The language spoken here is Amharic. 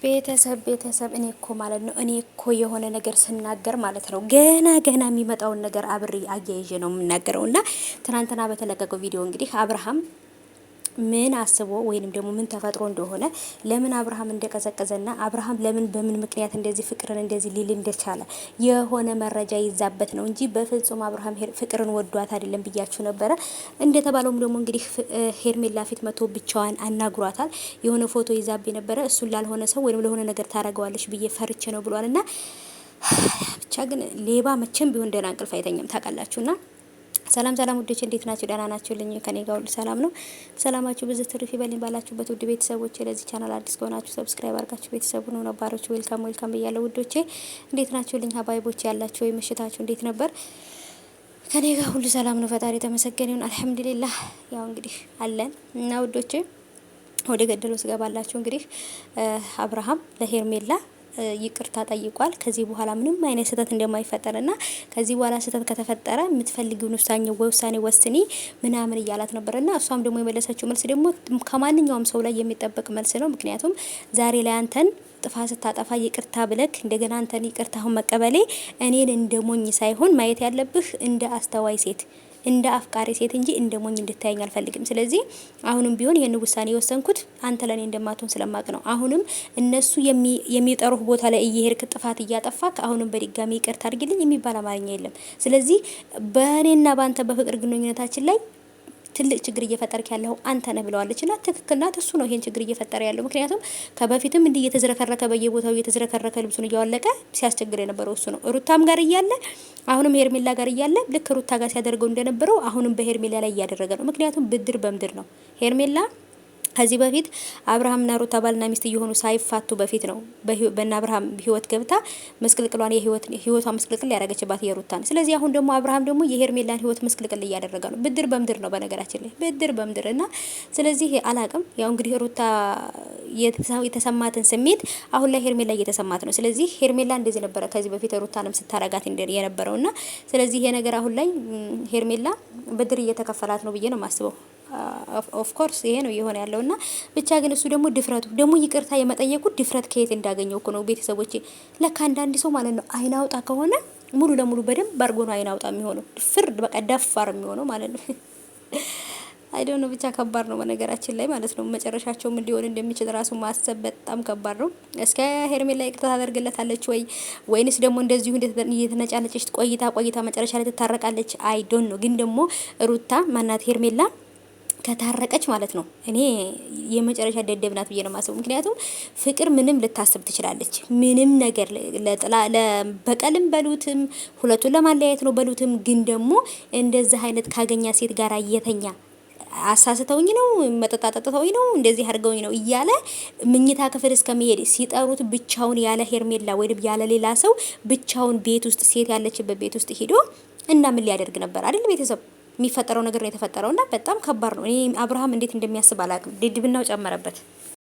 ቤተሰብ እኔ እኮ ማለት ነው እኔ እኮ የሆነ ነገር ስናገር ማለት ነው ገና የሚመጣውን ነገር አብሬ አያይዤ ነው የምናገረው። እና ትናንትና በተለቀቀው ቪዲዮ እንግዲህ አብርሃም ምን አስቦ ወይንም ደግሞ ምን ተፈጥሮ እንደሆነ ለምን አብርሃም እንደቀዘቀዘና አብርሃም ለምን በምን ምክንያት እንደዚህ ፍቅርን እንደዚህ ሊል እንደቻለ የሆነ መረጃ ይዛበት ነው እንጂ በፍጹም አብርሃም ፍቅርን ወዷት አይደለም ብያችሁ ነበረ። እንደተባለውም ደግሞ እንግዲህ ሄርሜላ ፊት መቶ ብቻዋን አናግሯታል። የሆነ ፎቶ ይዛብ ነበረ እሱን ላልሆነ ሰው ወይም ለሆነ ነገር ታረገዋለች ብዬ ፈርቼ ነው ብሏልና ብቻ ግን ሌባ መቼም ቢሆን ደህና እንቅልፍ አይተኛም ታውቃላችሁና። ሰላም ውዶች እንዴት ናችሁ? ደህና ናችሁልኝ? ከኔ ጋር ሁሉ ሰላም ነው። ሰላማችሁ ብዙ ትርፍ ይበልኝ ባላችሁበት ውድ ቤተሰቦቼ። ለዚህ ቻናል አዲስ ከሆናችሁ ሰብስክራይብ አድርጋችሁ ቤተሰቡ ነው። ነባሮች ዌልካም ብያለሁ ውዶቼ። እንዴት ናችሁልኝ? ሀባይቦቼ ያላችሁ ወይ ምሽታችሁ እንዴት ነበር? ከኔ ጋር ሁሉ ሰላም ነው። ፈጣሪ ተመሰገነ ይሁን አልሐምዱሊላህ። ያው እንግዲህ አለን እና ውዶቼ ወደ ገደለው ስገባላችሁ እንግዲህ አብርሃም ለሄርሜላ ይቅርታ ጠይቋል። ከዚህ በኋላ ምንም አይነት ስህተት እንደማይፈጠርና ከዚህ በኋላ ስህተት ከተፈጠረ የምትፈልጊውን ውሳኔ ወስኒ ምናምን እያላት ነበርና እሷም ደግሞ የመለሰችው መልስ ደግሞ ከማንኛውም ሰው ላይ የሚጠበቅ መልስ ነው። ምክንያቱም ዛሬ ላይ አንተን ጥፋት ስታጠፋ ይቅርታ ብለክ እንደገና አንተን ይቅርታውን መቀበሌ እኔን እንደሞኝ ሳይሆን ማየት ያለብህ እንደ አስተዋይ ሴት እንደ አፍቃሪ ሴት እንጂ እንደ ሞኝ እንድታየኝ አልፈልግም። ስለዚህ አሁንም ቢሆን ይሄን ውሳኔ የወሰንኩት አንተ ለኔ እንደማትሆን ስለማቅ ነው። አሁንም እነሱ የሚጠሩህ ቦታ ላይ እየሄድክ ጥፋት እያጠፋክ አሁንም በድጋሚ ይቅርታ አድርግልኝ የሚባል አማርኛ የለም። ስለዚህ በእኔና በአንተ በፍቅር ግንኙነታችን ላይ ትልቅ ችግር እየፈጠርክ ያለው አንተ ነህ ብለዋለች። እና ትክክል ናት። እሱ ነው ይሄን ችግር እየፈጠረ ያለው። ምክንያቱም ከበፊትም እንዲህ እየተዝረከረከ በየቦታው እየተዝረከረከ ልብሱን እያወለቀ ሲያስቸግር የነበረው እሱ ነው። ሩታም ጋር እያለ አሁንም ሄርሜላ ጋር እያለ ልክ ሩታ ጋር ሲያደርገው እንደነበረው አሁንም በሄርሜላ ላይ እያደረገ ነው። ምክንያቱም ብድር በምድር ነው። ሄርሜላ ከዚህ በፊት አብርሃምና ሩታ ባልና ሚስት እየሆኑ ሳይፋቱ በፊት ነው በእና አብርሃም ህይወት ገብታ መስቅልቅሏን ህይወቷ መስቅልቅል ያደረገችባት የሩታን። ስለዚህ አሁን ደግሞ አብርሃም ደግሞ የሄርሜላን ህይወት መስቅልቅል እያደረገ ነው። ብድር በምድር ነው በነገራችን ላይ ብድር በምድር እና ስለዚህ አላቅም። ያው እንግዲህ ሩታ የተሰማትን ስሜት አሁን ላይ ሄርሜላ እየተሰማት ነው። ስለዚህ ሄርሜላ እንደዚህ ነበረ ከዚህ በፊት ሩታንም ስታረጋት የነበረውና ስለዚህ ይሄ ነገር አሁን ላይ ሄርሜላ ብድር እየተከፈላት ነው ብዬ ነው የማስበው። ኦፍ ኮርስ ይሄ ነው እየሆነ ያለውና ብቻ ግን እሱ ደግሞ ድፍረቱ ደግሞ ይቅርታ የመጠየቁ ድፍረት ከየት እንዳገኘው እኮ ነው ቤተሰቦቼ። ለካ አንዳንድ ሰው ማለት ነው አይናውጣ ከሆነ ሙሉ ለሙሉ በደንብ አድርጎ ነው አይናውጣ የሚሆነው። ፍርድ በቃ ደፋር የሚሆነው ማለት ነው። አይዶን ነው ብቻ ከባድ ነው በነገራችን ላይ ማለት ነው። መጨረሻቸው ምን ሊሆን እንደሚችል ራሱ ማሰብ በጣም ከባድ ነው። እስከ ሄርሜላ ይቅርታ ታደርግለታለች ወይንስ ደግሞ እንደዚሁ እየተነጫነጨች ቆይታ መጨረሻ ላይ ትታረቃለች? አይዶን ነው። ግን ደግሞ ሩታ ማናት ሄርሜላ ከታረቀች ማለት ነው እኔ የመጨረሻ ደደብ ናት ብዬ ነው የማስበው። ምክንያቱም ፍቅር ምንም ልታስብ ትችላለች። ምንም ነገር በቀልም በሉትም ሁለቱን ለማለያየት ነው በሉትም ግን ደግሞ እንደዚህ አይነት ካገኛ ሴት ጋር እየተኛ አሳስተውኝ ነው መጠጣጠተውኝ ነው እንደዚህ አድርገውኝ ነው እያለ ምኝታ ክፍል እስከሚሄድ ሲጠሩት ብቻውን ያለ ሄርሜላ ወይም ያለ ሌላ ሰው ብቻውን ቤት ውስጥ ሴት ያለችበት ቤት ውስጥ ሄዶ እና ምን ሊያደርግ ነበር አይደል? ቤተሰብ የሚፈጠረው ነገር ነው የተፈጠረውና በጣም ከባድ ነው። እኔ አብርሃም እንዴት እንደሚያስብ አላውቅም። ድድብናው ጨመረበት።